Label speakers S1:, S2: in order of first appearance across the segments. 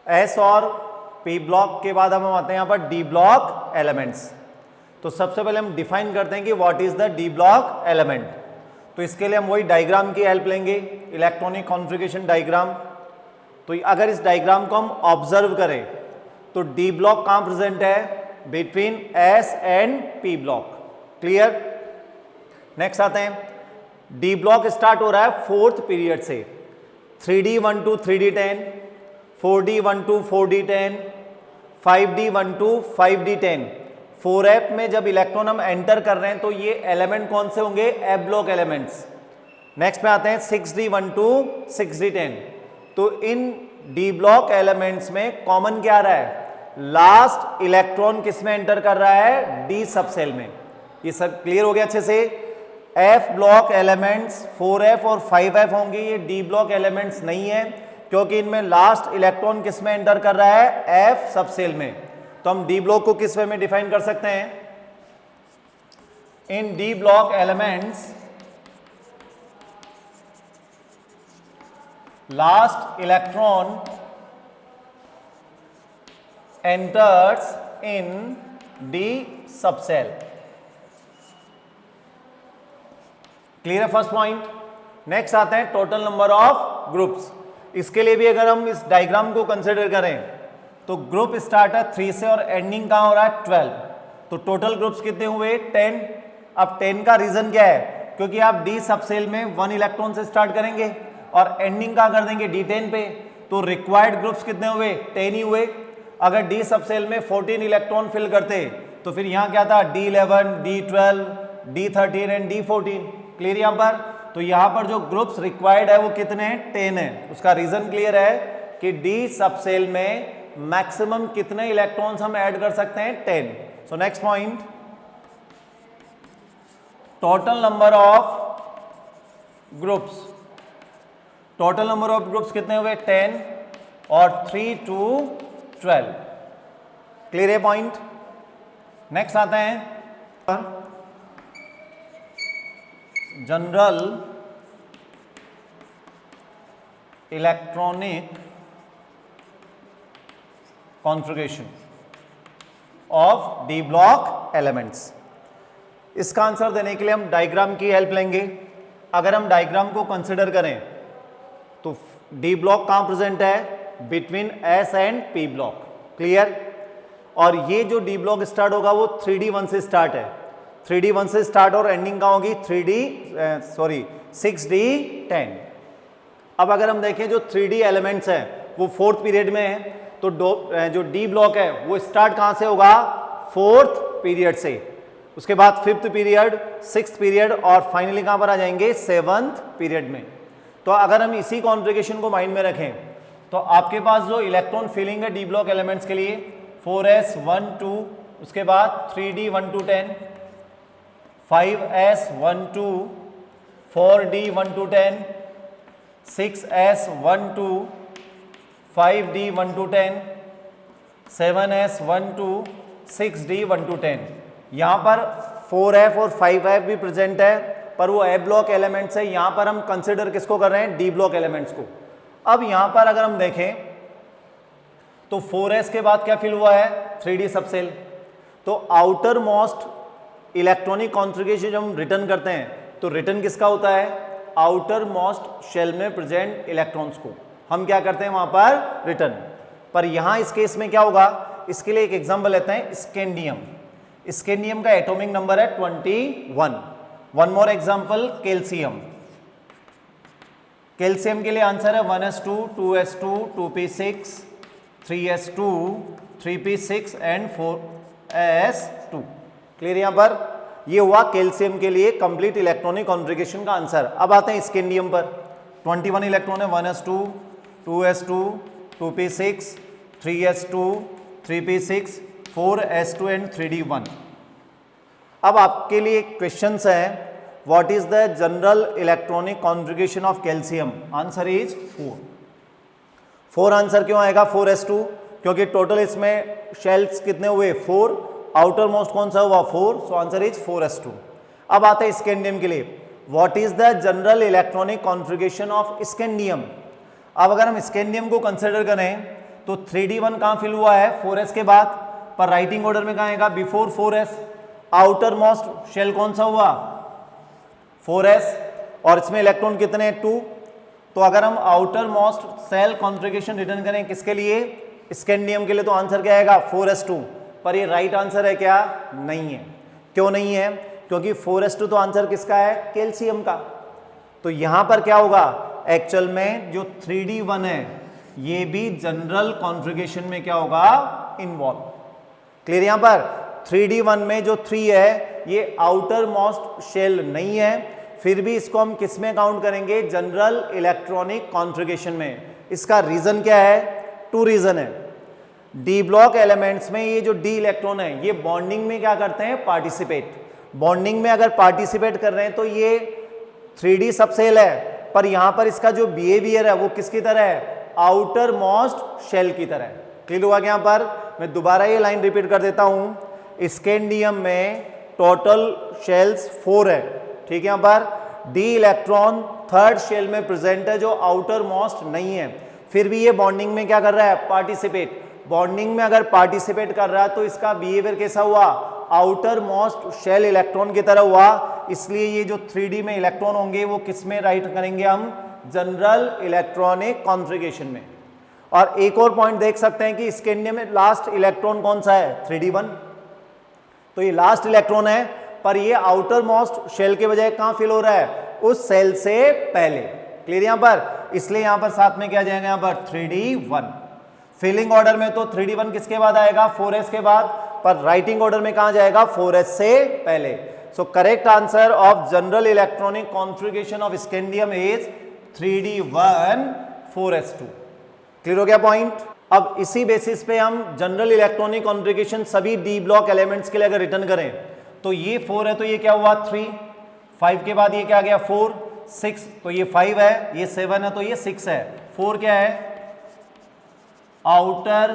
S1: S और P block के बाद हम आते हैं यहाँ पर डी ब्लॉक एलिमेंट्स। तो सबसे पहले हम डिफाइन करते हैं कि what is the D block element. तो इसके लिए हम वही डायग्राम की हेल्प लेंगे, इलेक्ट्रॉनिक कॉन्फ़िगरेशन डायग्राम। तो अगर इस डायग्राम को हम ऑब्जर्व करें तो डी ब्लॉक कहाँ प्रेजेंट है, between S and P block. Clear. Next आते हैं, डी ब्लॉक स्टार्ट हो रहा है फोर्थ पीरियड से, 3D12 3D10, 4D12 4D10, 5D12 5D10। 4F में जब इलेक्ट्रॉन हम एंटर कर रहे हैं तो ये एलिमेंट कौन से होंगे, एफ ब्लॉक एलिमेंट्स। नेक्स्ट में आते हैं 6D12 6D10। तो इन डी ब्लॉक एलिमेंट्स में कॉमन क्या आ रहा है, लास्ट इलेक्ट्रॉन किस में एंटर कर रहा है, डी सब सेल में। ये सब क्लियर हो गया अच्छे से। एफ ब्लॉक एलिमेंट्स 4F और 5F होंगे, ये डी ब्लॉक एलिमेंट्स नहीं है क्योंकि इनमें लास्ट इलेक्ट्रॉन किस में एंटर कर रहा है, एफ सब सेल में। तो हम डी ब्लॉक को किस वे में डिफाइन कर सकते हैं, in D block elements last electron enters in D subcell। Clear है फर्स्ट पॉइंट। नेक्स्ट आते हैं टोटल नंबर ऑफ ग्रुप्स। इसके लिए भी अगर हम इस डायग्राम को कंसिडर करें तो ग्रुप स्टार्ट है 3 से और एंडिंग कहां हो रहा है 12। तो टोटल ग्रुप्स कितने हुए 10। अब 10 का रीजन क्या है, क्योंकि आप डी सबसेल में 1 इलेक्ट्रॉन से स्टार्ट करेंगे और एंडिंग कहां कर देंगे, D10 पे। तो रिक्वायर्ड ग्रुप्स कितने हुए, 10 ही हुए। अगर डी सबसेल में 14 इलेक्ट्रॉन फिल करते तो फिर यहां क्या था, D11 D12 D13 and D14। Clear यहां पर। तो यहां पर जो ग्रुप्स रिक्वायर्ड है वो कितने हैं, 10 है। उसका रीजन क्लियर है कि डी सबसेल में मैक्सिमम कितने इलेक्ट्रॉन्स हम ऐड कर सकते हैं, 10। So next point, total number of groups. Total number of groups कितने हुए, 10 और 3 to 12। क्लियर है पॉइंट। नेक्स्ट आते हैं general electronic configuration of D block elements. इसका आंसर देने के लिए हम डायग्राम की हेल्प लेंगे। अगर हम डायग्राम को कंसिडर करें तो डी ब्लॉक कहां प्रेजेंट है, between S and P block. Clear. और ये जो डी ब्लॉक स्टार्ट होगा वो 3D1 से स्टार्ट है, 3D1 से स्टार्ट और एंडिंग कहां होगी, 6D10। अब अगर हम देखें जो 3D एलिमेंट्स हैं वो फोर्थ पीरियड में है, तो जो डी ब्लॉक है वो स्टार्ट कहां से होगा, फोर्थ पीरियड से। उसके बाद फिफ्थ पीरियड, सिक्स्थ पीरियड और फाइनली कहां पर आ जाएंगे, 7th पीरियड में। तो अगर हम इसी कॉन्फ़िगरेशन को माइंड में रखें तो आपके पास जो इलेक्ट्रॉन फिलिंग है डी ब्लॉक एलिमेंट्स के लिए 4s 1 2, उसके बाद 3D1 to 10, 5s 1 2, 4D1 to 10, 6s 1 2, 5D1 to 10, 7s 1 2, 6D1 to 10। यहाँ पर 4f और 5f भी प्रेजेंट है पर वो ए ब्लॉक एलिमेंट्स है। यहाँ पर हम कंसिडर किसको कर रहे हैं, डी ब्लॉक एलिमेंट्स को। अब यहाँ पर अगर हम देखें तो 4s के बाद क्या फिल हुआ है, 3D सबसेल। तो आउटर मोस्ट इलेक्ट्रॉनिक कॉन्फ़िगरेशन जब हम रिटर्न करते हैं तो रिटर्न किसका होता है, आउटर मोस्ट शेल में प्रेजेंट इलेक्ट्रॉन्स को हम क्या करते हैं वहां पर रिटर्न। पर यहाँ इस केस में क्या होगा, इसके लिए एक एग्जाम्पल लेते हैं, स्कैंडियम। स्कैंडियम का एटॉमिक नंबर है 21। One more example, calcium. Calcium के लिए आंसर है 1s2 2s2 2p6 3s2 3p6 and 4s2। Clear. यहां पर ये हुआ कैल्शियम के लिए कंप्लीट इलेक्ट्रॉनिक कॉन्फ़िगरेशन का आंसर। अब आते हैं स्कैंडियम पर। 21 इलेक्ट्रॉन है, 1s2 2s2 2p6 3s2 3p6 4s2 and 3d1। अब आपके लिए क्वेश्चंस है, what is the general electronic configuration of calcium. Answer is 4। Answer क्यों आएगा 4s2, क्योंकि टोटल इसमें शेल्स कितने हुए 4, आउटर मोस्ट कौन सा हुआ 4, सो आंसर इज 4s2। अब आते हैं स्कैंडियम के लिए, what is the general electronic configuration of scandium. अब अगर हम स्कैंडियम को कंसिडर करें तो 3d1 कहाँ फिल हुआ है 4s के बाद, पर राइटिंग ऑर्डर में कहाँ आएगा before 4s। Outer most shell कौन सा हुआ 4s, और इसमें इलेक्ट्रॉन कितने हैं 2। तो अगर हम outermost shell configuration return करें किसके लिए स्कैंडियम के लिए, तो आंसर क्या आएगा 4s2। पर ये राइट आंसर है क्या, नहीं है। क्यों नहीं है, क्योंकि 4s2 तो आंसर किसका है कैल्शियम का। तो यहां पर क्या होगा एक्चुअल में जो 3d1 है ये भी जनरल कॉन्फ़िगरेशन में क्या होगा इन्वॉल्व। क्लियर, यहां पर 3d1 में जो 3 है ये आउटर मोस्ट शेल नहीं है, फिर भी इसको हम किस में काउंट करेंगे जनरल इलेक्ट्रॉनिक कॉन्फ़िगरेशन में। इसका रीजन क्या है, 2 रीजन है। डी ब्लॉक एलिमेंट्स में ये जो डी इलेक्ट्रॉन है ये बॉन्डिंग में क्या करते हैं पार्टिसिपेट। बॉन्डिंग में अगर पार्टिसिपेट कर रहे हैं तो ये 3d सबसेल है, पर यहां पर इसका जो बिहेवियर है वो किसकी तरह है आउटर मोस्ट शेल की तरह है। क्लियर हुआ क्या, यहां पर मैं दोबारा ये लाइन रिपीट कर देता हूं। स्कैंडियम में टोटल शेल्स 4 है, ठीक है। यहां पर डी इलेक्ट्रॉन थर्ड शेल में प्रेजेंट है जो आउटर मोस्ट नहीं है, फिर भी ये बॉन्डिंग में क्या कर रहा है पार्टिसिपेट। बॉन्डिंग में अगर पार्टिसिपेट कर रहा है तो इसका बिहेवियर कैसा हुआ आउटर मोस्ट शेल इलेक्ट्रॉन की तरह हुआ। इसलिए ये जो 3d में इलेक्ट्रॉन होंगे वो किस में राइट करेंगे हम जनरल इलेक्ट्रॉनिक कॉन्फ़िगरेशन में। और एक और पॉइंट देख सकते हैं कि स्कैंडियम में लास्ट इलेक्ट्रॉन कौन सा है 3d1, तो ये लास्ट इलेक्ट्रॉन है, पर ये आउटर मोस्ट शेल के बजाय कहां फिल हो रहा है उस सेल से पहले। क्लियर यहां पर, इसलिए यहां पर साथ में क्या जाएगा यहां पर 3d1। फिलिंग ऑर्डर में तो 3d1 किसके बाद आएगा 4s के बाद, पर राइटिंग ऑर्डर में कहां जाएगा 4s से पहले। So correct answer of general electronic configuration of scandium is 3d1 4s2। Clear हो गया पॉइंट। अब इसी बेसिस पे हम जनरल इलेक्ट्रॉनिक कॉन्फ़िगरेशन सभी डी ब्लॉक एलिमेंट्स के लिए अगर रिटर्न करें तो ये 4 है तो ये क्या हुआ 3, 5 के बाद ये क्या आ गया 4, 6 तो ये 5 है, ये 7 है तो ये 6 है। 4 क्या है आउटर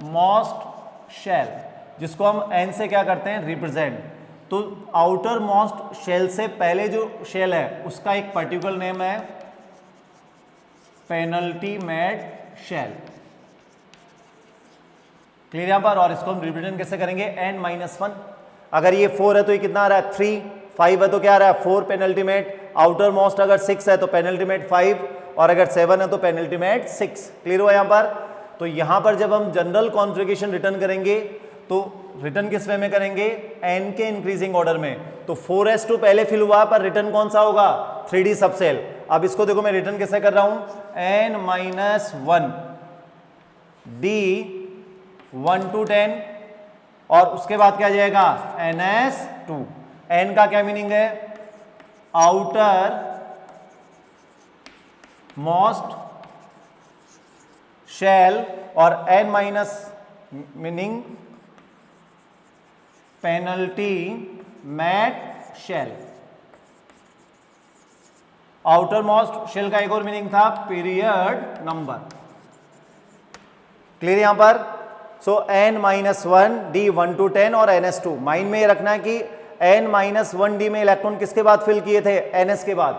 S1: मोस्ट शेल, जिसको हम n से क्या करते हैं रिप्रेजेंट। तो आउटर मोस्ट शेल से पहले जो शेल है उसका एक पर्टिकुलर नेम है पेनल्टीमेट शेल। क्लियर यहां पर, और इसको हम रिप्रेजेंट कैसे करेंगे n-1। अगर ये 4 है तो ये कितना आ रहा है 3, 5 है तो क्या आ रहा है 4 पेनल्टीमेट, आउटर मोस्ट अगर 6 है तो पेनल्टीमेट 5, और अगर 7 है तो पेनल्टीमेट 6। क्लियर हुआ यहां पर। तो यहां पर जब हम जनरल कॉन्फ़िगरेशन रिटर्न करेंगे तो रिटर्न किस वे में करेंगे n के इंक्रीजिंग ऑर्डर में। तो 4s2 पहले फिल हुआ पर रिटर्न कौन सा होगा 3d सबसेल। अब इसको देखो मैं रिटर्न कैसे कर रहा हूं n-1 d 1 to 10, और उसके बाद क्या जाएगा ns2। n का क्या मीनिंग है आउटर मोस्ट शेल, और n minus meaning penultimate shell. Outermost shell का एक और मीनिंग था पीरियड नंबर। क्लियर यहां पर। सो n-1 d 1 to 10 और ns2। माइंड में ये रखना है कि n-1 d में इलेक्ट्रॉन किसके बाद फिल किए थे ns के बाद,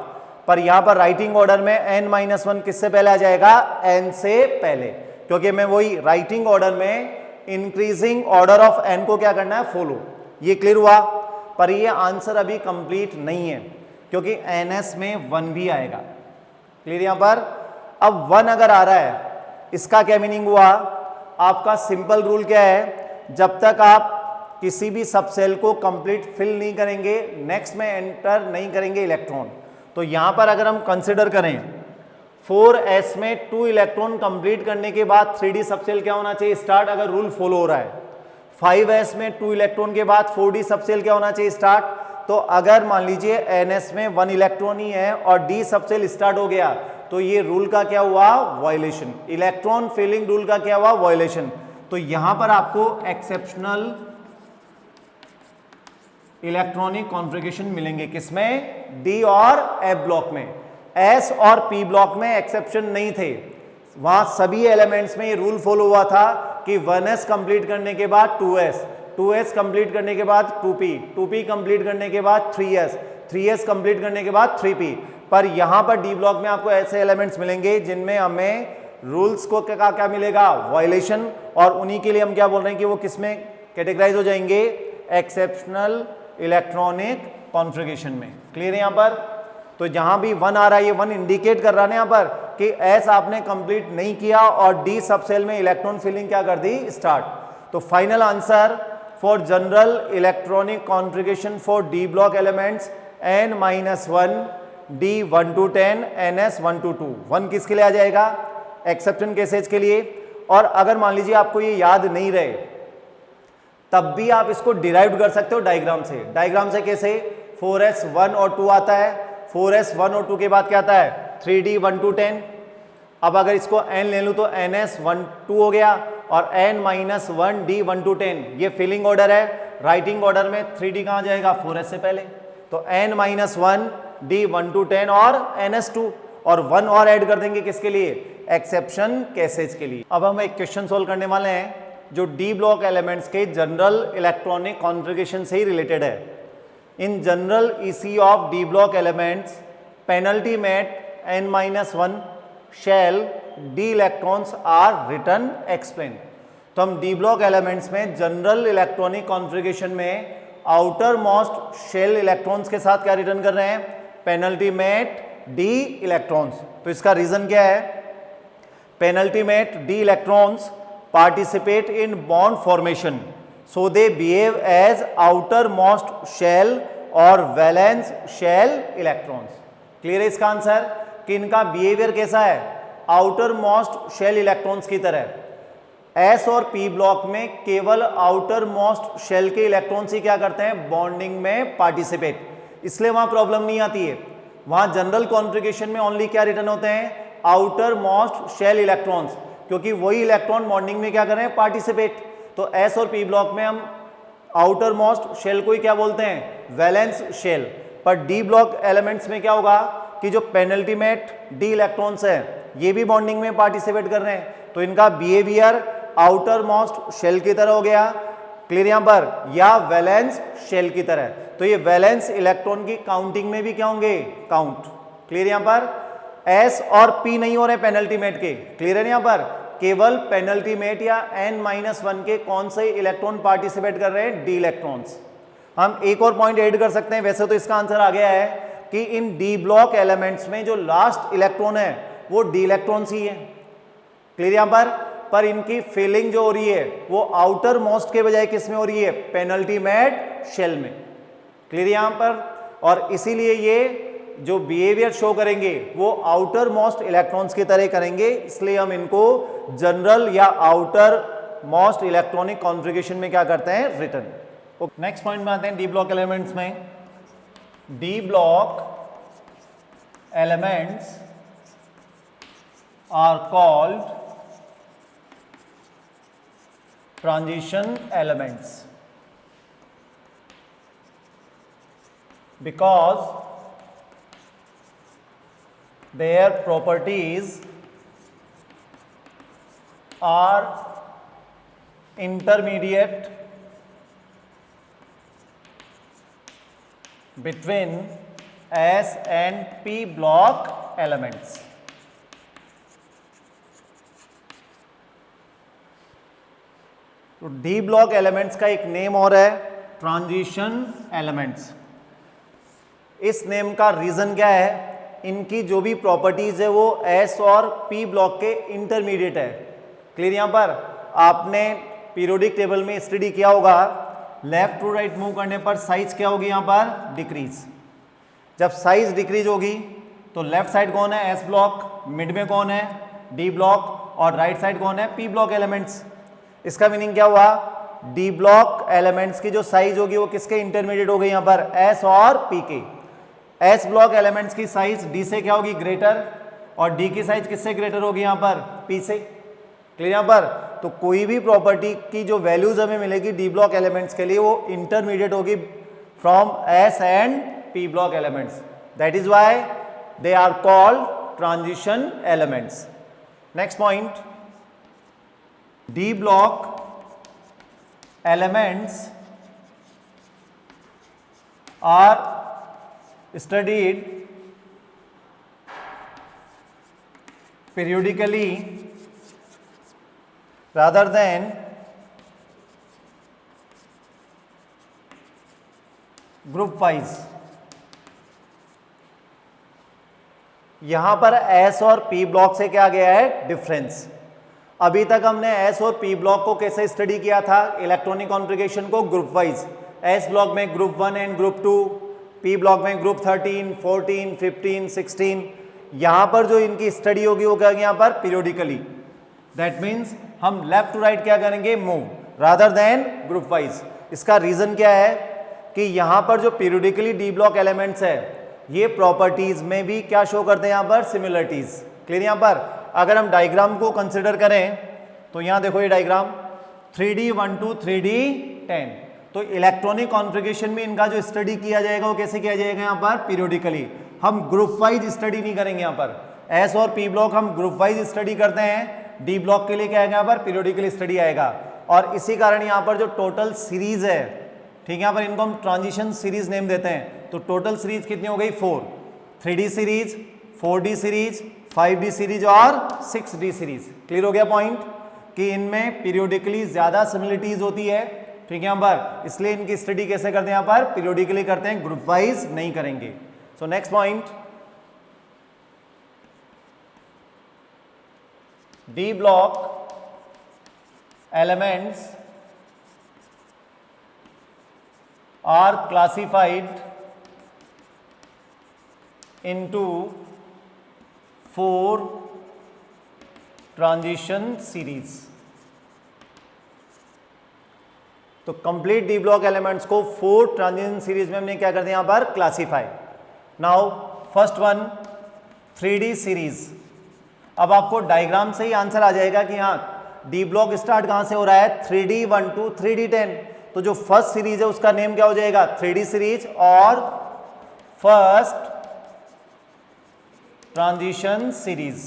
S1: पर यहां पर राइटिंग ऑर्डर में n-1 किससे पहले आ जाएगा n से पहले, क्योंकि मैं वही राइटिंग ऑर्डर में इंक्रीजिंग ऑर्डर ऑफ n को क्या करना है फॉलो। ये क्लियर हुआ। पर ये आंसर अभी कंप्लीट नहीं है क्योंकि ns में 1 भी आएगा। क्लियर यहां पर। अब 1 अगर आ रहा है इसका क्या मीनिंग हुआ, आपका सिंपल रूल क्या है, जब तक आप किसी भी सबसेल को कंप्लीट फिल नहीं करेंगे नेक्स्ट में एंटर नहीं करेंगे इलेक्ट्रॉन। तो यहां पर अगर हम कंसिडर करें 4s में 2 इलेक्ट्रॉन कंप्लीट करने के बाद 3d सबसेल क्या होना चाहिए स्टार्ट, अगर रूल फॉलो हो रहा है। 5s में 2 इलेक्ट्रॉन के बाद 4d सबसेल क्या होना चाहिए स्टार्ट। तो अगर मान लीजिए ns में 1 इलेक्ट्रॉन ही है और d सबसेल स्टार्ट हो गया तो ये रूल का क्या हुआ वायलेशन, इलेक्ट्रॉन फिलिंग रूल का क्या हुआ वायलेशन। तो यहां पर आपको एक्सेप्शनल इलेक्ट्रॉनिक कॉन्फ़िगरेशन मिलेंगे किसमें डी और एफ ब्लॉक में। एस और पी ब्लॉक में एक्सेप्शन नहीं थे, वहां सभी एलिमेंट्स में ये रूल फॉलो हुआ था कि 1s कंप्लीट करने के बाद 2s, 2s कंप्लीट करने के बाद 2p, 2p कंप्लीट करने के बाद 3s, 3s कंप्लीट करने के बाद 3p। पर यहां पर डी ब्लॉक में आपको ऐसे एलिमेंट्स मिलेंगे जिनमें हमें रूल्स को क्या क्या मिलेगा, वायलेशन, और उन्हीं के लिए हम क्या बोल रहे हैं कि वो किस में कैटेगराइज हो जाएंगे, एक्सेप्शनल इलेक्ट्रॉनिक कॉन्फ़िगरेशन में। क्लियर है यहाँ पर? तो जहां भी 1 आ रहा है, ये 1 इंडिकेट कर रहा है यहाँ पर कि एस आपने कंप्लीट नहीं किया और डी सब सेल में इलेक्ट्रॉन फिलिंग क्या कर दी, स्टार्ट। तो final answer for general electronic configuration for D block elements n-1 D1 to 10 NS 1 to 2, 1 किसके लिए आ जाएगा, एक्सेप्शन केसेज के लिए। और अगर मान लीजिए आपको ये याद नहीं रहे तब भी आप इसको डिराइव कर सकते हो डायग्राम से। डायग्राम से कैसे, 4s 1 और 2 आता है, 4s 1 और 2 के बाद क्या आता है, 3D 1 to 10। अब अगर इसको n ले लूँ तो NS 1 2 हो गया और n-1 D 1 to 10, ये फिलिंग ऑर्डर है। राइटिंग ऑर्डर में 3D कहाँ जाएगा, 4s से पहले, तो n-1 D 1 to 10 और NS 2, और 1 और ऐड कर देंगे किसके लिए, एक्सेप्शन केसेज के लिए। अब हम एक क्वेश्चन सोल्व करने वाले हैं जो डी ब्लॉक एलिमेंट्स के जनरल इलेक्ट्रॉनिक कॉन्फ़िगरेशन से ही रिलेटेड है। In general EC of D block elements penultimate n-1 shell D electrons are return explain. तो हम डी ब्लॉक एलिमेंट्स में जनरल इलेक्ट्रॉनिक कॉन्फ़िगरेशन में आउटर मोस्ट शेल इलेक्ट्रॉन्स के साथ क्या रिटर्न कर रहे हैं, पेनल्टी मेट डी इलेक्ट्रॉन्स। तो इसका रीजन क्या है, penultimate D electrons participate in bond formation, so they behave as outermost shell or valence shell electrons। Clear है इसका आंसर कि इनका बिहेवियर कैसा है, आउटर मोस्ट शेल इलेक्ट्रॉन्स की तरह। एस और पी ब्लॉक में केवल आउटर मोस्ट शेल के इलेक्ट्रॉन्स ही क्या करते हैं, बॉन्डिंग में पार्टिसिपेट, इसलिए वहां प्रॉब्लम नहीं आती है। वहां जनरल कॉन्फ़िगरेशन में ओनली क्या रिटर्न होते हैं, आउटर मोस्ट शेल इलेक्ट्रॉन्स, क्योंकि वही इलेक्ट्रॉन बॉन्डिंग में क्या कर रहे हैं, पार्टिसिपेट। तो एस और पी ब्लॉक में हम आउटर मोस्ट शेल को ही क्या बोलते हैं, वैलेंस शेल। पर डी ब्लॉक एलिमेंट्स में क्या होगा कि जो पेनल्टीमेट डी इलेक्ट्रॉन्स है ये भी बॉन्डिंग में पार्टिसिपेट कर रहे हैं, तो इनका बिहेवियर आउटर मोस्ट शेल की तरह हो गया, क्लियर यहां पर, या वैलेंस शेल की तरह। तो ये वैलेंस इलेक्ट्रॉन की काउंटिंग में भी क्या होंगे, काउंट। क्लियर यहां पर, एस और पी नहीं हो रहे पेनल्टीमेट के, क्लियर है यहां पर, केवल पेनल्टीमेट या n-1 के कौन से इलेक्ट्रॉन पार्टिसिपेट कर रहे हैं, डी इलेक्ट्रॉन्स। हम एक और पॉइंट ऐड कर सकते हैं, वैसे तो इसका आंसर आ गया है कि इन डी ब्लॉक एलिमेंट्स में जो लास्ट इलेक्ट्रॉन है वो डी इलेक्ट्रॉन्स ही है, क्लियर यहां पर इनकी फिलिंग जो हो रही है वो आउटर मोस्ट के बजाय किस में हो रही है, पेनल्टीमेट शेल में, क्लियर यहां पर। और इसीलिए ये जो बिहेवियर शो करेंगे वो आउटर मोस्ट इलेक्ट्रॉन्स की तरह करेंगे, इसलिए हम इनको जनरल या आउटर मोस्ट इलेक्ट्रॉनिक कॉन्फ़िगरेशन में क्या करते हैं, रिटर्न। नेक्स्ट पॉइंट में आते हैं डी ब्लॉक एलिमेंट्स में। D block elements are called transition elements because their properties are intermediate between S and P block elements। तो डी ब्लॉक एलिमेंट्स का एक नेम और है ट्रांजिशन एलिमेंट्स। इस नेम का रीजन क्या है, इनकी जो भी प्रॉपर्टीज है वो एस और पी ब्लॉक के इंटरमीडिएट है, क्लियर। यहां पर आपने पीरियोडिक टेबल में स्टडी किया होगा, लेफ्ट टू राइट मूव करने पर साइज क्या होगी, यहां पर डिक्रीज। जब साइज डिक्रीज होगी तो लेफ्ट साइड कौन है, एस ब्लॉक, मिड में कौन है, डी ब्लॉक, और राइट साइड कौन है, पी ब्लॉक एलिमेंट्स। इसका मीनिंग क्या हुआ, डी ब्लॉक एलिमेंट्स की जो साइज होगी वो किसके इंटरमीडिएट हो गई, यहां पर एस और पी के। एस ब्लॉक एलिमेंट्स की साइज डी से क्या होगी, ग्रेटर, और डी की साइज किससे ग्रेटर होगी, यहां पर पी से, क्लियर। यहां पर तो कोई भी प्रॉपर्टी की जो वैल्यूज हमें मिलेगी डी ब्लॉक एलिमेंट्स के लिए वो इंटरमीडिएट होगी from S and P block elements, that is why they are called transition elements. Next point, D block elements are studied periodically rather than group wise. यहां पर S और P block से क्या गया है डिफरेंस। अभी तक हमने एस और पी ब्लॉक को कैसे स्टडी किया था, इलेक्ट्रॉनिक कॉन्फ़िगरेशन को ग्रुप वाइज। एस ब्लॉक में group 1 and group 2, P block में ग्रुप 13, 14, 15, 16। यहां पर जो इनकी स्टडी होगी वो क्या यहां पर पीरियोडिकली। दैट मीन्स हम लेफ्ट टू राइट क्या करेंगे, move rather than group wise. इसका रीजन क्या है कि यहां पर जो पीरियोडिकली डी ब्लॉक एलिमेंट्स है ये प्रॉपर्टीज में भी क्या शो करते हैं, यहां पर सिमिलरिटीज। क्लियर। यहां पर अगर हम डायग्राम को कंसिडर करें तो यहां देखो ये डायग्राम 3D12 3D10। तो इलेक्ट्रॉनिक कॉन्फ़िगरेशन में इनका जो स्टडी किया जाएगा वो कैसे किया जाएगा, यहां पर पीरियोडिकली। हम ग्रुप वाइज स्टडी नहीं करेंगे। यहां पर एस और पी ब्लॉक हम ग्रुप वाइज स्टडी करते हैं, डी ब्लॉक के लिए क्या आएगा, यहां पर पीरियोडिकली स्टडी आएगा। और इसी कारण यहां पर जो टोटल सीरीज है, ठीक है, यहां पर इनको हम ट्रांजिशन सीरीज नेम देते हैं। तो टोटल सीरीज कितनी हो गई, 4। 3D series, 4D series, 5D series और 6D सीरीज। क्लियर हो गया पॉइंट कि इनमें पीरियोडिकली ज्यादा सिमिलरिटीज होती है, ठीक है यहां पर, इसलिए इनकी स्टडी कैसे करते हैं, यहां पर पीरियोडिकली करते हैं, ग्रुप वाइज नहीं करेंगे। So next point, D block elements are classified into 4 transition series। तो कंप्लीट डी ब्लॉक एलिमेंट्स को 4 ट्रांजिशन सीरीज में हमने क्या कर दिया, यहां पर classify. Now first one 3D series. अब आपको डायग्राम से ही आंसर आ जाएगा कि हाँ डी ब्लॉक स्टार्ट कहां से हो रहा है, 3D12 3D10। तो जो फर्स्ट सीरीज है उसका नेम क्या हो जाएगा, 3D सीरीज और first transition series.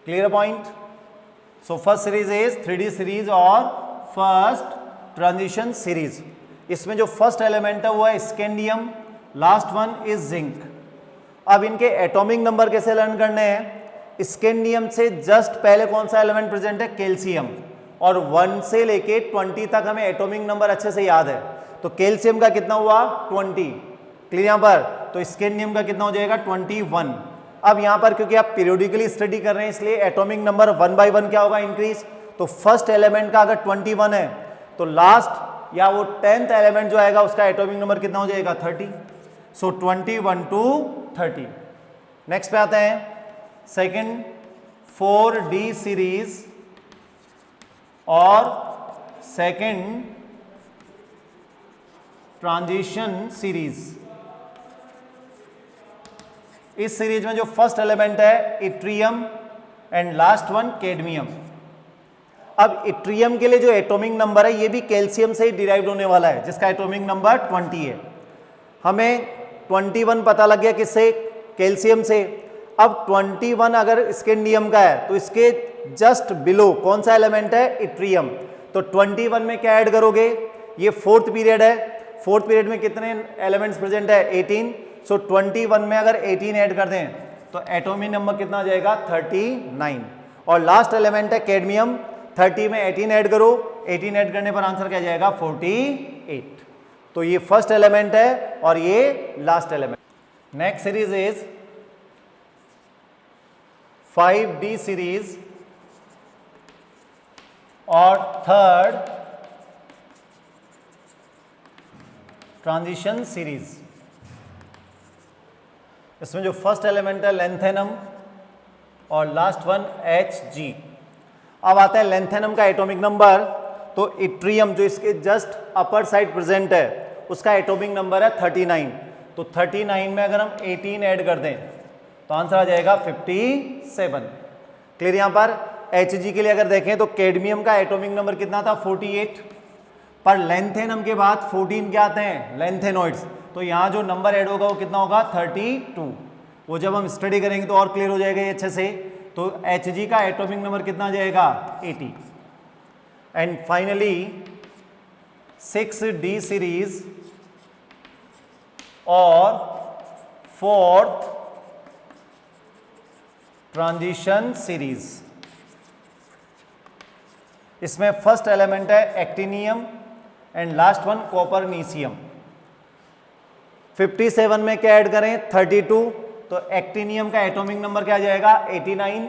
S1: Clear point. So first series is 3D series और फर्स्ट ट्रांजिशन सीरीज। इसमें जो फर्स्ट एलिमेंट है वो है scandium, last one is zinc. अब इनके एटॉमिक नंबर कैसे लर्न करने हैं, स्कैंडियम से जस्ट पहले कौन सा एलिमेंट प्रेजेंट है, कैल्शियम। और 1 से लेके 20 तक हमें एटॉमिक नंबर अच्छे से याद है। तो कैल्शियम का कितना हुआ, 20। क्लियर यहां पर। तो स्कैंडियम का कितना हो जाएगा, 21। अब यहां पर क्योंकि आप पीरियोडिकली स्टडी कर रहे हैं इसलिए एटॉमिक नंबर 1 by 1 क्या होगा, इंक्रीज। तो फर्स्ट एलिमेंट का अगर 21 है तो लास्ट या वो 10th एलिमेंट जो आएगा उसका एटॉमिक नंबर कितना हो जाएगा, 30। सो 21 to 30। नेक्स्ट पे आते हैं सेकेंड 4D सीरीज और सेकेंड ट्रांजिशन सीरीज। इस सीरीज में जो फर्स्ट एलिमेंट है yttrium and last one cadmium. अब इट्रियम के लिए जो एटॉमिक नंबर है ये भी कैल्शियम से ही डिराइव होने वाला है जिसका एटॉमिक नंबर 20 है। हमें 21 पता लग गया किससे, कैल्शियम से। अब 21 अगर स्कैंडियम का है तो इसके जस्ट बिलो कौन सा एलिमेंट है, इट्रियम। तो 21 में क्या ऐड करोगे, ये फोर्थ पीरियड है, फोर्थ पीरियड में कितने एलिमेंट्स प्रेजेंट है, 18। सो 21 में अगर 18 ऐड कर दें तो एटॉमिक नंबर कितना आ जाएगा, 39। और लास्ट एलिमेंट है कैडमियम, 30 में 18 ऐड करो, 18 ऐड करने पर आंसर क्या जाएगा, 48। तो ये फर्स्ट एलिमेंट है और ये last element. Next series is 5D series और थर्ड ट्रांजिशन सीरीज। इसमें जो फर्स्ट एलिमेंट है लेंथेनम और लास्ट वन Hg। अब आता है लेंथेनम का एटॉमिक नंबर। तो इट्रियम जो इसके जस्ट अपर साइड प्रेजेंट है उसका एटॉमिक नंबर है 39। तो 39 में अगर हम 18 ऐड कर दें तो आंसर आ जाएगा 57। क्लियर। यहां पर Hg के लिए अगर देखें तो कैडमियम का एटॉमिक नंबर कितना था, 48। पर लेंथेनम के बाद 14 क्या आते हैं, लेंथेनॉइड्स। तो यहां जो नंबर ऐड होगा वो कितना होगा, 32। वो जब हम स्टडी करेंगे तो और क्लियर हो जाएगा ये अच्छे से। तो Hg का एटॉमिक नंबर कितना आ जाएगा, 80। एंड फाइनली 6D सीरीज और फोर्थ ट्रांजिशन सीरीज। इसमें फर्स्ट एलिमेंट है एक्टिनियम एंड लास्ट वन कॉपरनीशियम। 57 में क्या ऐड करें 32, तो एक्टिनियम का एटॉमिक नंबर क्या आ जाएगा 89,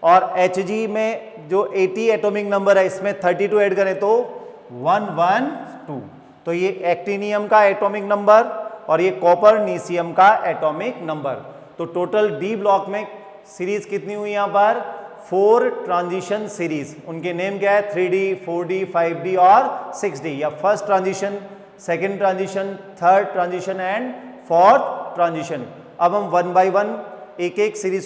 S1: और Hg में जो 80 एटॉमिक नंबर है इसमें 32 ऐड करें तो 112। तो ये एक्टिनियम का एटॉमिक नंबर और ये कॉपरनीशियम का एटॉमिक नंबर। तो टोटल डी ब्लॉक में सीरीज कितनी हुई यहां पर 4 ट्रांजिशन सीरीज। उनके नेम क्या है 3D, 4D, 5D और 6D, या first transition, second transition, third transition and fourth transition. अब हम वन बाय वन एक एक सीरीज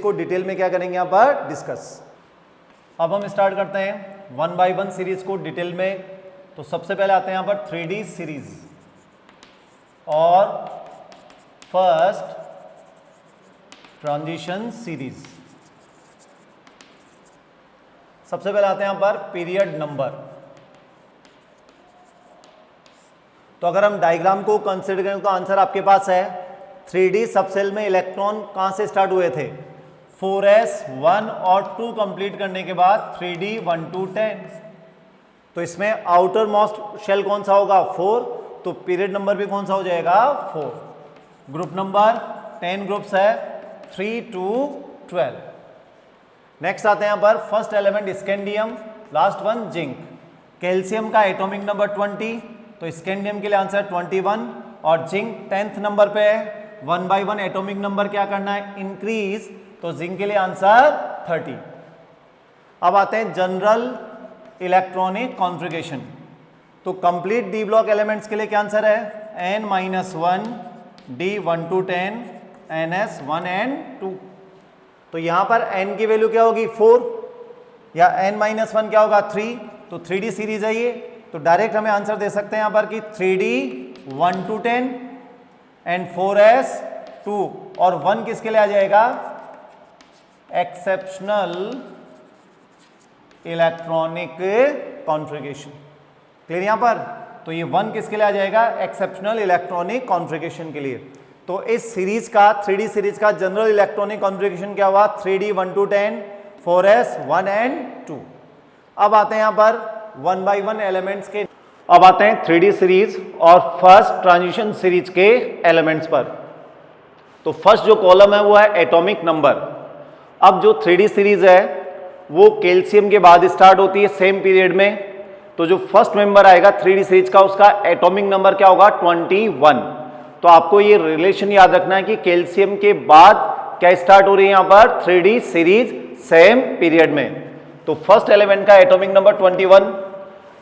S1: को डिटेल में क्या करेंगे यहां पर डिस्कस। अब हम स्टार्ट करते हैं वन बाय वन सीरीज को डिटेल में। तो सबसे पहले आते हैं यहां पर 3D सीरीज और फर्स्ट ट्रांजिशन सीरीज। सबसे पहले आते हैं यहां पर पीरियड नंबर। तो अगर हम डायग्राम को कंसीडर करें तो आंसर आपके पास है 3D सबसेल में इलेक्ट्रॉन कहां से स्टार्ट हुए थे 4s 1 और 2 कंप्लीट करने के बाद 3D 1 to 10। तो इसमें आउटर मोस्ट शेल कौन सा होगा 4, तो पीरियड नंबर भी कौन सा हो जाएगा 4। ग्रुप नंबर 10 ग्रुप्स है 3 to 12। नेक्स्ट आते हैं यहां पर first element scandium, last one zinc. Calcium का एटॉमिक नंबर 20, तो स्कैंडियम के लिए आंसर 21 और जिंक 10th नंबर पे है। 1 by 1 एटॉमिक नंबर क्या करना है इंक्रीज, तो जिंक के लिए आंसर 30। अब आते हैं जनरल इलेक्ट्रॉनिक कॉन्फ़िगरेशन। तो कंप्लीट डी ब्लॉक एलिमेंट्स के लिए क्या आंसर है n-1, d 1 to 10, ns 1 and 2। तो यहां पर n की वैल्यू क्या होगी 4 या n-1 क्या होगा 3, तो 3D सीरीज है ये। तो डायरेक्ट हमें आंसर दे सकते हैं यहां पर कि 3D 1 to 10 एंड 4s 2, और 1 किसके लिए आ जाएगा एक्सेप्शनल इलेक्ट्रॉनिक कॉन्फ़िगरेशन। क्लियर यहां पर, तो ये 1 किसके लिए आ जाएगा एक्सेप्शनल इलेक्ट्रॉनिक कॉन्फ़िगरेशन के लिए। तो इस सीरीज का 3D सीरीज का जनरल इलेक्ट्रॉनिक कॉन्फ़िगरेशन क्या हुआ 3D 1 to 10, 4s 1 and 2। अब आते हैं यहां पर 1 by 1 एलिमेंट्स के। अब आते हैं 3D सीरीज और फर्स्ट ट्रांजिशन सीरीज के एलिमेंट्स पर। तो फर्स्ट जो कॉलम है वो है एटॉमिक नंबर। अब जो 3D सीरीज है वो कैल्शियम के बाद स्टार्ट होती है सेम पीरियड में। तो जो फर्स्ट मेंबर आएगा 3D सीरीज का उसका एटॉमिक नंबर क्या होगा 21। तो आपको ये रिलेशन याद रखना है कि कैल्शियम के बाद क्या स्टार्ट हो रही है यहां पर 3D सीरीज सेम पीरियड में। तो फर्स्ट एलिमेंट का एटॉमिक नंबर 21।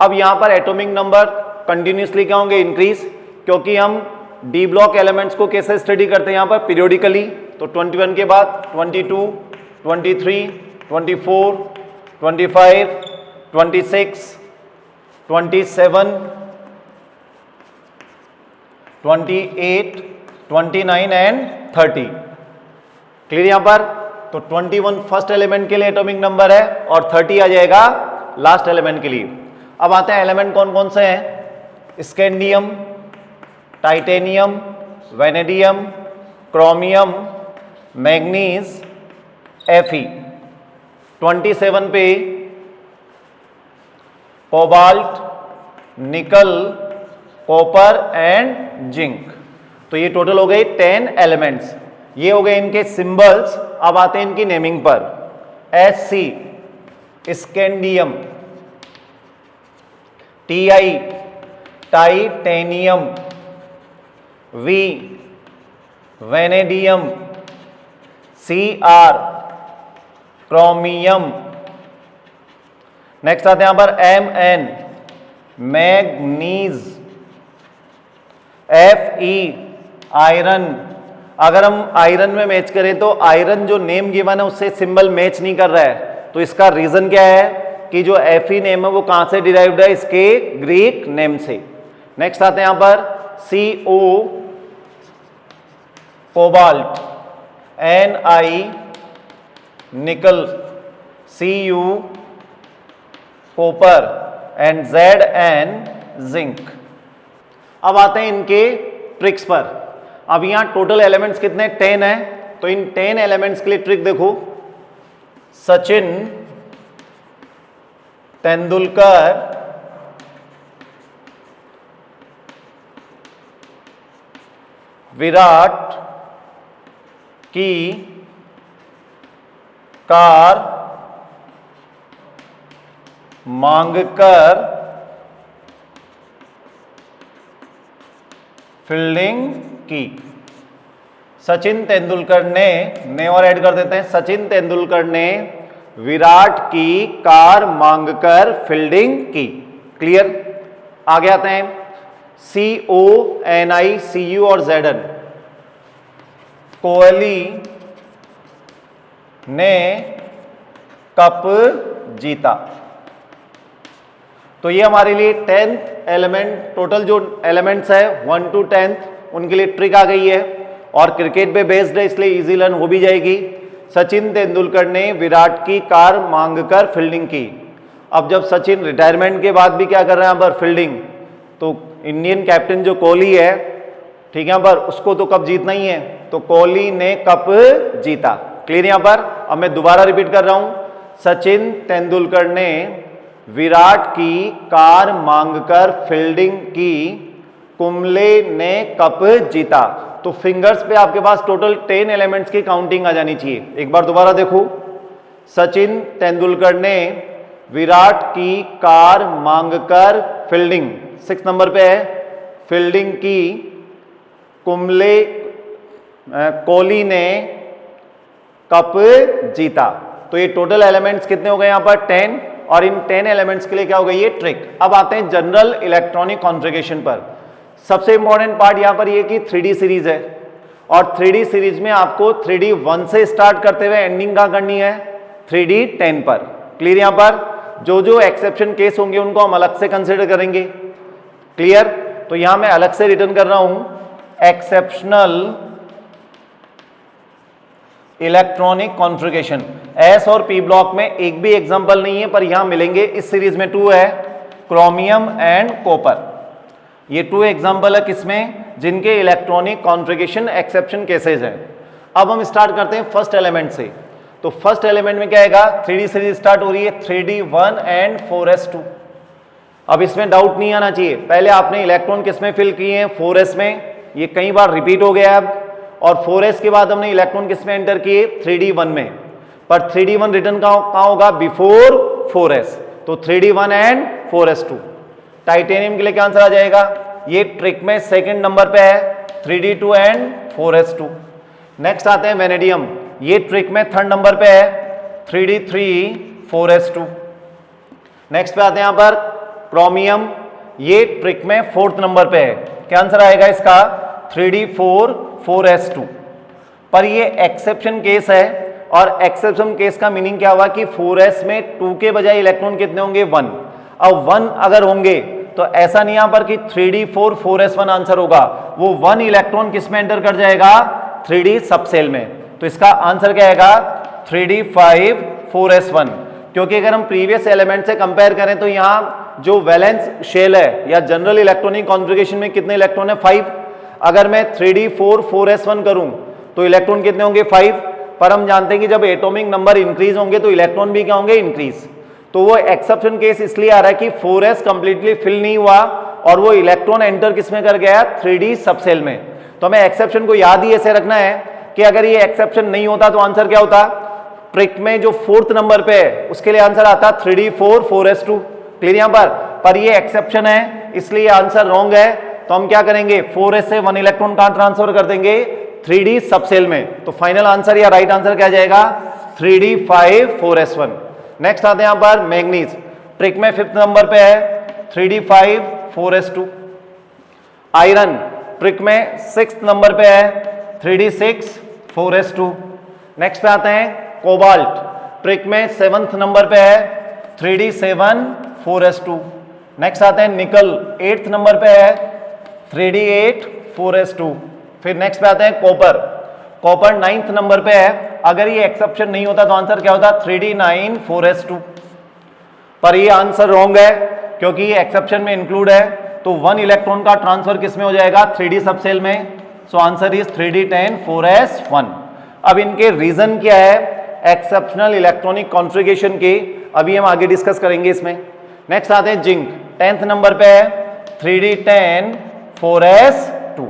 S1: अब यहां पर एटॉमिक नंबर कंटिन्यूसली क्या होंगे इंक्रीज, क्योंकि हम डी ब्लॉक एलिमेंट्स को कैसे स्टडी करते हैं यहां पर पीरियोडिकली। तो 21 के बाद 22, 23, 24, 25, 26, 27, 28, 29 एंड 30। क्लियर यहां पर, तो 21 फर्स्ट एलिमेंट के लिए एटॉमिक नंबर है और 30 आ जाएगा लास्ट एलिमेंट के लिए। अब आते हैं एलिमेंट कौन कौन से हैं scandium, titanium, vanadium, chromium, manganese, Fe। 27 पे कोबाल्ट, निकल, कॉपर एंड जिंक। तो ये टोटल हो गए 10 एलिमेंट्स। ये हो गए इनके सिंबल्स। अब आते हैं इनकी नेमिंग पर। Sc scandium, Ti titanium, V vanadium, Cr chromium. Next आते हैं यहां पर Mn मैग्नीज, Fe आयरन। अगर हम आयरन में मैच करें तो आयरन जो नेम गिवन है उससे सिंबल मैच नहीं कर रहा है, तो इसका रीजन क्या है कि जो Fe नेम है वो कहां से डिराइव्ड है इसके ग्रीक नेम से। नेक्स्ट आते हैं यहां पर Co कोबाल्ट, Ni निकल, Cu copper and Zn zinc. अब आते हैं इनके ट्रिक्स पर। अब यहां टोटल एलिमेंट्स कितने 10 है, तो इन 10 एलिमेंट्स के लिए ट्रिक देखो। सचिन तेंदुलकर विराट की कार मांगकर फील्डिंग की। सचिन तेंदुलकर ने और ऐड कर देते हैं, सचिन तेंदुलकर ने विराट की कार मांगकर फील्डिंग की। क्लियर। आगे आते हैं CONICU और ZN। कोहली ने कप जीता। तो ये हमारे लिए 10th एलिमेंट, टोटल जो एलिमेंट्स है 1 to 10th उनके लिए ट्रिक आ गई है और क्रिकेट पे बेस्ड है इसलिए इजी लर्न हो भी जाएगी। सचिन तेंदुलकर ने विराट की कार मांगकर फील्डिंग की। अब जब सचिन रिटायरमेंट के बाद भी क्या कर रहे हैं यहाँ पर फील्डिंग, तो इंडियन कैप्टन जो कोहली है, ठीक है, यहाँ पर उसको तो कप जीतना ही है, तो कोहली ने कप जीता। क्लियर यहाँ पर। अब मैं दोबारा रिपीट कर रहा हूं, सचिन तेंदुलकर ने विराट की कार मांगकर फील्डिंग की, कुंबले ने कप जीता। तो फिंगर्स पे आपके पास टोटल 10 एलिमेंट्स की काउंटिंग आ जानी चाहिए। एक बार दोबारा देखो, सचिन तेंदुलकर ने विराट की कार मांगकर फील्डिंग 6 नंबर पे है, फील्डिंग की, कुंबले कोहली ने कप जीता। तो ये टोटल एलिमेंट्स कितने हो गए यहाँ पर 10, और इन 10 एलिमेंट्स के लिए क्या हो गई ये ट्रिक। अब आते हैं जनरल इलेक्ट्रॉनिक कॉन्फ़िगरेशन पर। सबसे इंपॉर्टेंट पार्ट यहाँ पर ये कि 3D सीरीज है, और 3D सीरीज में आपको 3D 1 से स्टार्ट करते हुए एंडिंग कहाँ करनी है 3D 10 पर। क्लियर। यहाँ पर जो जो एक्सेप्शन केस होंगे उनको हम अलग से कंसिडर करेंगे। क्लियर। तो यहां मैं अलग से रिटर्न कर रहा हूं, एक्सेप्शनल इलेक्ट्रॉनिक कॉन्फ़िगरेशन। एस और पी ब्लॉक में एक भी एग्जांपल नहीं है, पर यहां मिलेंगे। इस सीरीज में 2 है, क्रोमियम एंड कॉपर। ये 2 एग्जांपल है किसमें, जिनके इलेक्ट्रॉनिक कॉन्फ़िगरेशन एक्सेप्शन केसेस हैं। अब हम स्टार्ट करते हैं फर्स्ट एलिमेंट से। तो फर्स्ट एलिमेंट में क्या आएगा, 3D सीरीज स्टार्ट हो रही है 3D1 एंड 4s2। अब इसमें डाउट नहीं आना चाहिए, पहले आपने इलेक्ट्रॉन किस में फिल किए हैं 4s में, ये कई बार रिपीट हो गया अब, और 4s के बाद हमने इलेक्ट्रॉन किस में एंटर किए 3D1 में, पर 3D1 रिटर्न कहां होगा बिफोर 4s, तो 3D1 एंड 4s2। टाइटेनियम के लिए क्या आंसर आ जाएगा, ये ट्रिक में सेकंड नंबर पे है 3D2 एंड 4s2। नेक्स्ट आते हैं वेनेडियम, ये ट्रिक में थर्ड नंबर पे है 3D3 4s2। नेक्स्ट पे आते हैं यहां पर क्रोमियम, ये ट्रिक में फोर्थ नंबर पे है। क्या आंसर आएगा इसका 3D4 4s2। पर ये एक्सेप्शन केस है, और एक्सेप्शन केस का मीनिंग क्या हुआ कि 4s में 2 के बजाय इलेक्ट्रॉन कितने होंगे 1। अब 1 अगर होंगे तो ऐसा नहीं यहां पर कि 3D4 4s1 आंसर होगा, वो 1 इलेक्ट्रॉन किस में एंटर कर जाएगा 3D सबसेल में। तो इसका आंसर क्या आएगा 3D5 4s1। क्योंकि अगर हम प्रीवियस एलिमेंट से कंपेयर करें तो यहां जो वैलेंस शेल है या जनरल इलेक्ट्रॉनिक कॉन्फ़िगरेशन में कितने इलेक्ट्रॉन है 5। अगर मैं 3D4 4s1 करूं तो इलेक्ट्रॉन कितने होंगे 5, पर हम जानते हैं कि जब एटॉमिक नंबर इंक्रीज होंगे तो इलेक्ट्रॉन भी क्या होंगे इंक्रीज। तो वो एक्सेप्शन केस इसलिए आ रहा है कि 4s कंप्लीटली फिल नहीं हुआ और वो इलेक्ट्रॉन एंटर किसमें कर गया 3D सबसेल में। तो हमें एक्सेप्शन को याद ही ऐसे रखना है कि अगर ये एक्सेप्शन नहीं होता तो आंसर क्या होता, ट्रिक में जो फोर्थ नंबर पे है उसके लिए आंसर आता 3D4 4s2। क्लियर यहां पर ये एक्सेप्शन है इसलिए आंसर रॉन्ग है। तो हम क्या करेंगे 4s से 1 इलेक्ट्रॉन कहां ट्रांसफर कर देंगे 3D सबसेल में। तो फाइनल आंसर या राइट आंसर क्या जाएगा 3D5 4s1। नेक्स्ट आते हैं यहां पर मैंगनीज, ट्रिक में फिफ्थ नंबर पे है 3D5 4s2। आयरन ट्रिक में सिक्स्थ नंबर पे है 3D6 4s2। नेक्स्ट पे आते हैं कोबाल्ट, ट्रिक में 7th नंबर पे है 3D7 4s2। नेक्स्ट आते हैं निकल, 8th नंबर पे है 3D8 4s2। फिर नेक्स्ट पे आते हैं कॉपर, कॉपर 9th नंबर पे है। अगर ये एक्सेप्शन नहीं होता तो आंसर क्या होता 3D9 4s2। पर ये आंसर रॉन्ग है क्योंकि ये एक्सेप्शन में इंक्लूड है, तो 1 इलेक्ट्रॉन का ट्रांसफर किस में हो जाएगा 3D सबसेल में। So answer is 3d10 4s1। अब इनके रीजन क्या है एक्सेप्शनल इलेक्ट्रॉनिक कॉन्फ़िगरेशन के, अभी हम आगे डिस्कस करेंगे इसमें। नेक्स्ट आते हैं जिंक, 10th नंबर पे है 3d10 4s2।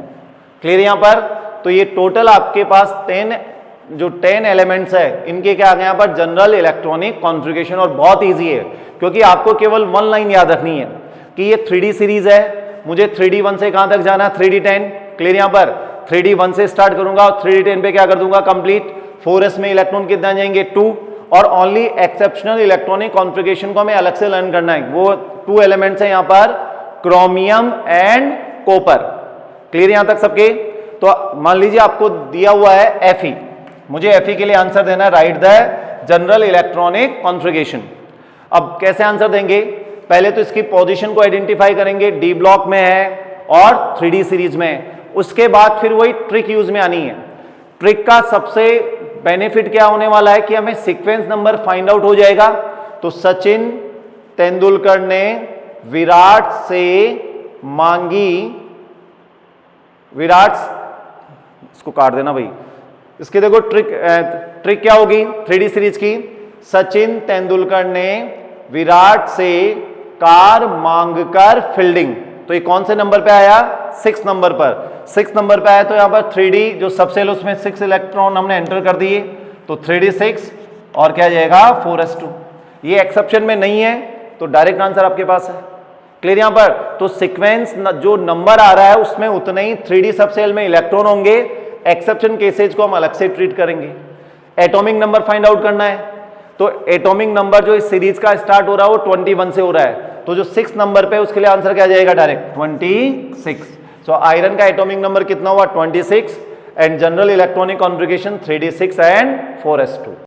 S1: क्लियर यहां पर? तो ये टोटल आपके पास 10 एलिमेंट्स है, इनके क्या आ गए यहां पर जनरल इलेक्ट्रॉनिक कॉन्फ़िगरेशन। और बहुत ईजी है क्योंकि आपको केवल 1 लाइन याद रखनी है कि ये 3D सीरीज है, मुझे 3D1 से कहां तक जाना है 3D10। क्लियर यहां पर 3D1 से स्टार्ट करूंगा और 3D10 पे क्या कर दूंगा कंप्लीट। 4s में इलेक्ट्रॉन कितना आ जाएंगे 2, और ओनली एक्सेप्शनल इलेक्ट्रॉनिक कॉन्फ़िगरेशन को हमें अलग से लर्न करना है। वो 2 एलिमेंट्स है यहां पर क्रोमियम एंड कॉपर। क्लियर यहां तक सबके? तो मान लीजिए आपको दिया हुआ है Fe, मुझे Fe के लिए आंसर देना है right the general electronic configuration. अब कैसे आंसर देंगे? पहले तो इसकी पोजीशन को आइडेंटिफाई करेंगे, डी ब्लॉक में है और 3D सीरीज में है। उसके बाद फिर वही ट्रिक यूज में आनी है। ट्रिक का सबसे बेनिफिट क्या होने वाला है कि हमें सीक्वेंस नंबर फाइंड आउट हो जाएगा। तो सचिन तेंदुलकर ने विराट से मांगी, विराट, इसको काट देना भाई, इसकी देखो ट्रिक क्या होगी 3D सीरीज की। सचिन तेंदुलकर ने विराट से कार मांगकर फील्डिंग, तो ये कौन से नंबर पे आया 6 नंबर पर। 6 नंबर पे आया तो यहां पर 3D जो सबसेल उसमें 6 इलेक्ट्रॉन हमने एंटर कर दिए, तो 3D6 और क्या जाएगा 4s2। ये एक्सेप्शन में नहीं है तो डायरेक्ट आंसर आपके पास है। क्लियर यहां पर? तो सीक्वेंस जो नंबर आ रहा है उसमें उतने ही 3D सबसेल में इलेक्ट्रॉन होंगे, एक्सेप्शन केसेज को हम अलग से ट्रीट करेंगे। एटॉमिक नंबर फाइंड आउट करना है, तो एटॉमिक नंबर जो इस सीरीज का स्टार्ट हो रहा है वो 21 से हो रहा है, तो जो 6 नंबर पे उसके लिए आंसर क्या जाएगा डायरेक्ट 26। सो आयरन का एटॉमिक नंबर कितना हुआ 26 and general electronic configuration 3d6 and 4s2।